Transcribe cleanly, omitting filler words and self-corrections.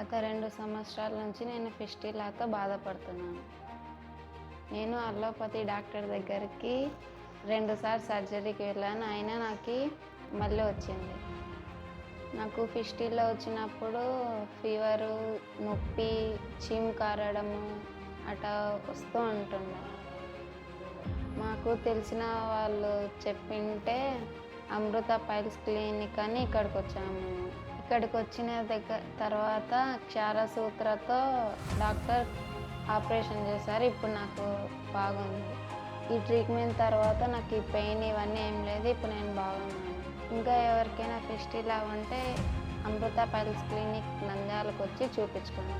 గత 2 సంవత్సరాల నుంచి నేను ఫిస్టులాతో బాధపడుతున్నాను. నేను అల్లోపతి డాక్టర్ దగ్గరికి 2 సార్లు సర్జరీకి వెళ్ళాను. అయినా నాకు మళ్ళీ వచ్చింది. నాకు ఫిస్టులా వచ్చినప్పుడు ఫీవరు, నొప్పి, చీము కారడము అట్లా వస్తూ ఉంటుండే. మాకు తెలిసిన వాళ్ళు చెప్పింటే అమృత పైల్స్ క్లినిక్ అని ఇక్కడికి వచ్చాము. ఇక్కడికి వచ్చిన తర్వాత క్షారసూత్రతో డాక్టర్ ఆపరేషన్ చేశారు. ఇప్పుడు నాకు బాగుంది. ఈ ట్రీట్మెంట్ తర్వాత నాకు ఈ పెయిన్ ఇవన్నీ ఏం లేదు. ఇప్పుడు నేను బాగున్నాను. ఇంకా ఎవరికైనా ఫిస్టులా ఉంటే అమృత పైల్స్ క్లినిక్ నంద్యాలకు వచ్చి చూపించుకోండి.